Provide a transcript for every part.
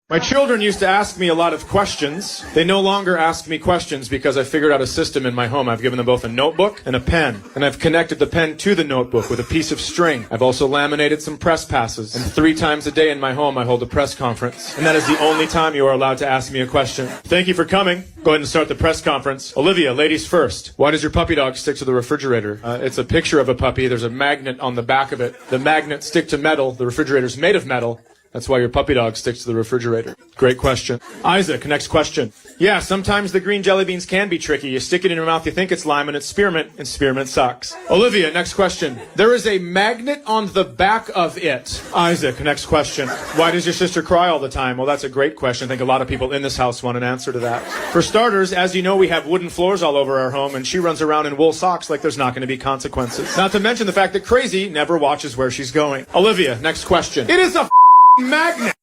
My children used to ask me a lot of questions. They no longer ask me questions because I figured out a system in my home. I've given them both a notebook and a pen, and I've connected the pen to the notebook with a piece of string. I've also laminated some press passes, and 3 times a day in my home I hold a press conference, and that is the only time you are allowed to ask me a question. Thank you for coming. Go ahead and start the press conference. Olivia, ladies first. Why does your puppy dog stick to the refrigerator? It's a picture of a puppy. There's a magnet on the back of it. The magnets stick to metal. The refrigerator's made of metal. That's why your puppy dog sticks to the refrigerator. Great question. Isaac, next question. Yeah, sometimes the green jelly beans can be tricky. You stick it in your mouth, you think it's lime, and it's spearmint, and spearmint sucks. Olivia, next question. There is a magnet on the back of it. Isaac, next question. Why does your sister cry all the time? Well, that's a great question. I think a lot of people in this house want an answer to that. For starters, as you know, we have wooden floors all over our home, and she runs around in wool socks like there's not going to be consequences. Not to mention the fact that Crazy never watches where she's going. Olivia, next question. It is a magnet.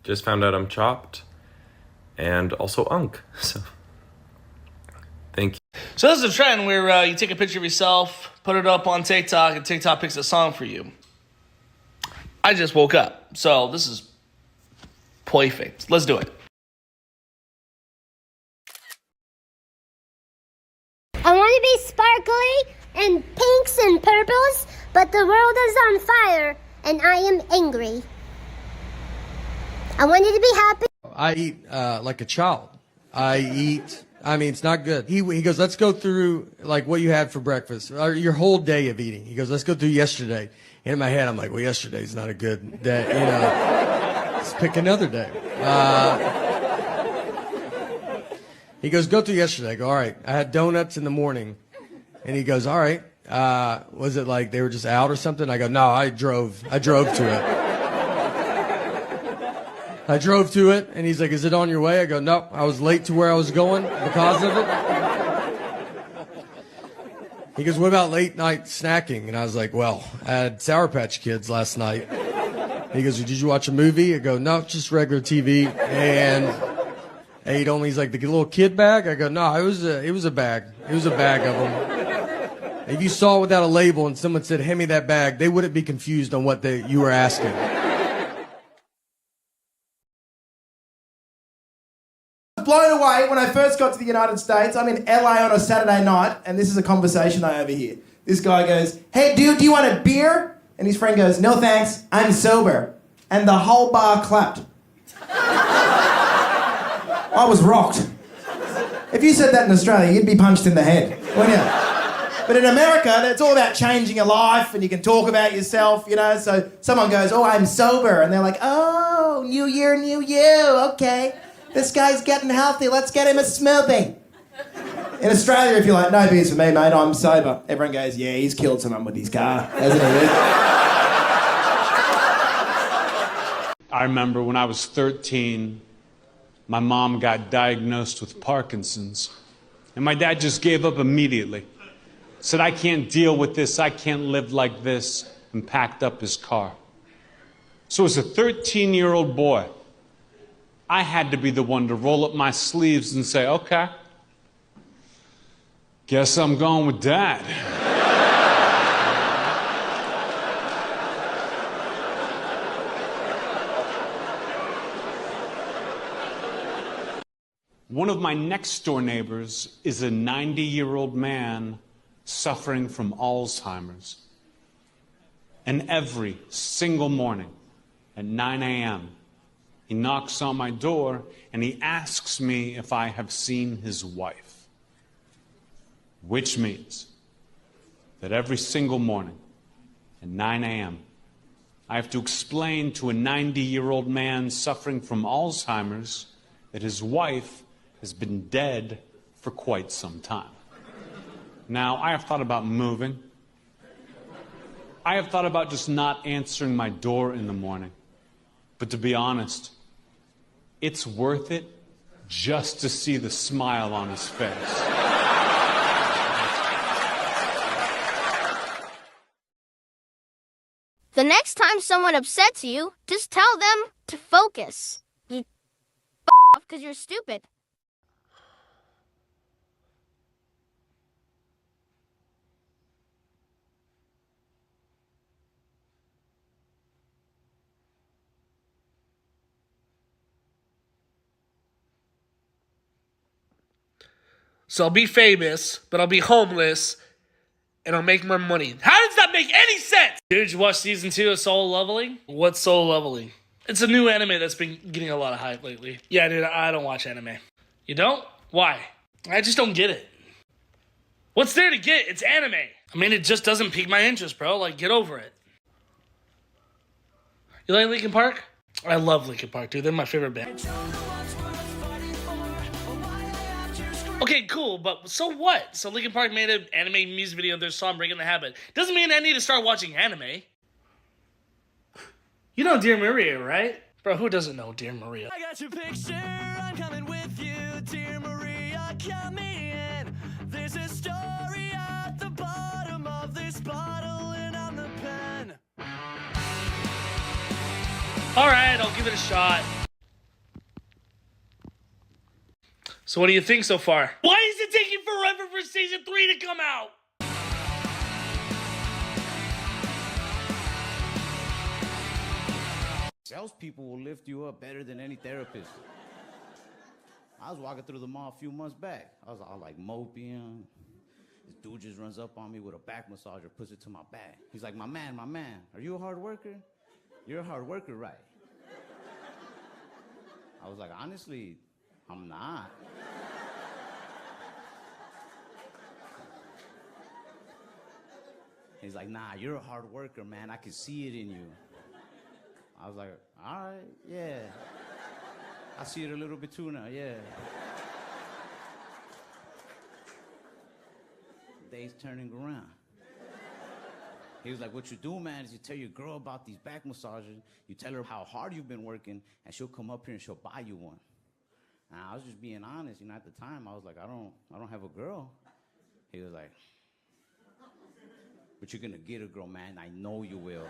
Just found out I'm chopped and also unk. So thank you. So this is a trend where you take a picture of yourself, put it up on TikTok, and TikTok picks a song for you. I just woke up, so this is perfect. Let's do it. I want to be sparkly and pinks and purples, but the world is on fire and I am angry. I wanted to be happy. I eat like a child. It's not good. He goes, let's go through like what you had for breakfast, or your whole day of eating. He goes, let's go through yesterday. And in my head, I'm like, well, yesterday's not a good day. Let's pick another day. He goes, go through yesterday. I go, all right. I had donuts in the morning. And he goes, all right. Was it like they were just out or something? I go, no, I drove to it. I drove to it, and he's like, is it on your way? I go, no, I was late to where I was going because of it. He goes, what about late night snacking? And I was like, well, I had Sour Patch Kids last night. He goes, did you watch a movie? I go, no, just regular TV. And ate only, he's like, the little kid bag? I go, no, it was a bag. It was a bag of them. If you saw it without a label and someone said, hand me that bag, they wouldn't be confused on what you were asking. Blown away when I first got to the United States. I'm in LA on a Saturday night, and this is a conversation I overhear. This guy goes, hey dude, do you want a beer? And his friend goes, no thanks, I'm sober. And the whole bar clapped. I was rocked. If you said that in Australia, you'd be punched in the head, wouldn't you? But in America, it's all about changing your life, and you can talk about yourself, So someone goes, oh, I'm sober. And they're like, oh, new year, new you, okay. This guy's getting healthy, let's get him a smoothie. In Australia, if you're like, no beers for me, mate, I'm sober. Everyone goes, yeah, he's killed someone with his car, hasn't he? I remember when I was 13, my mom got diagnosed with Parkinson's, and my dad just gave up immediately. Said, I can't deal with this, I can't live like this, and packed up his car. So as a 13-year-old boy, I had to be the one to roll up my sleeves and say, okay, guess I'm going with Dad. One of my next door neighbors is a 90-year-old man suffering from Alzheimer's. And every single morning at 9 a.m., he knocks on my door and he asks me if I have seen his wife. Which means that every single morning at 9 a.m., I have to explain to a 90-year-old man suffering from Alzheimer's that his wife has been dead for quite some time. Now, I have thought about moving. I have thought about just not answering my door in the morning. But to be honest, it's worth it just to see the smile on his face. The next time someone upsets you, just tell them to focus. You off because you're stupid. So I'll be famous, but I'll be homeless, and I'll make more money. How does that make any sense? Did you watch season 2 of Solo Leveling? What's Solo Leveling? It's a new anime that's been getting a lot of hype lately. Yeah, dude, I don't watch anime. You don't? Why? I just don't get it. What's there to get? It's anime. I mean, it just doesn't pique my interest, bro. Like, get over it. You like Linkin Park? I love Linkin Park, dude. They're my favorite band. Okay, cool, but so what? So Linkin Park made an anime music video of their song Breaking the Habit. Doesn't mean I need to start watching anime. You know Dear Maria, right? Bro, who doesn't know Dear Maria? I got your picture, I'm coming with you, dear Maria, count me in. There's a story at the bottom of this bottle, and I'm the pen. Alright, I'll give it a shot. So what do you think so far? Why is it taking forever for season 3 to come out? Salespeople will lift you up better than any therapist. I was walking through the mall a few months back. I was all like moping. This dude just runs up on me with a back massager, puts it to my back. He's like, my man, are you a hard worker? You're a hard worker, right? I was like, honestly, I'm not. He's like, nah, you're a hard worker, man. I can see it in you. I was like, all right, yeah. I see it a little bit too now, yeah. Day's turning around. He was like, what you do, man, is you tell your girl about these back massages, you tell her how hard you've been working, and she'll come up here and she'll buy you one. And I was just being honest, at the time, I was like, I don't have a girl. He was like, but you're gonna get a girl, man, I know you will.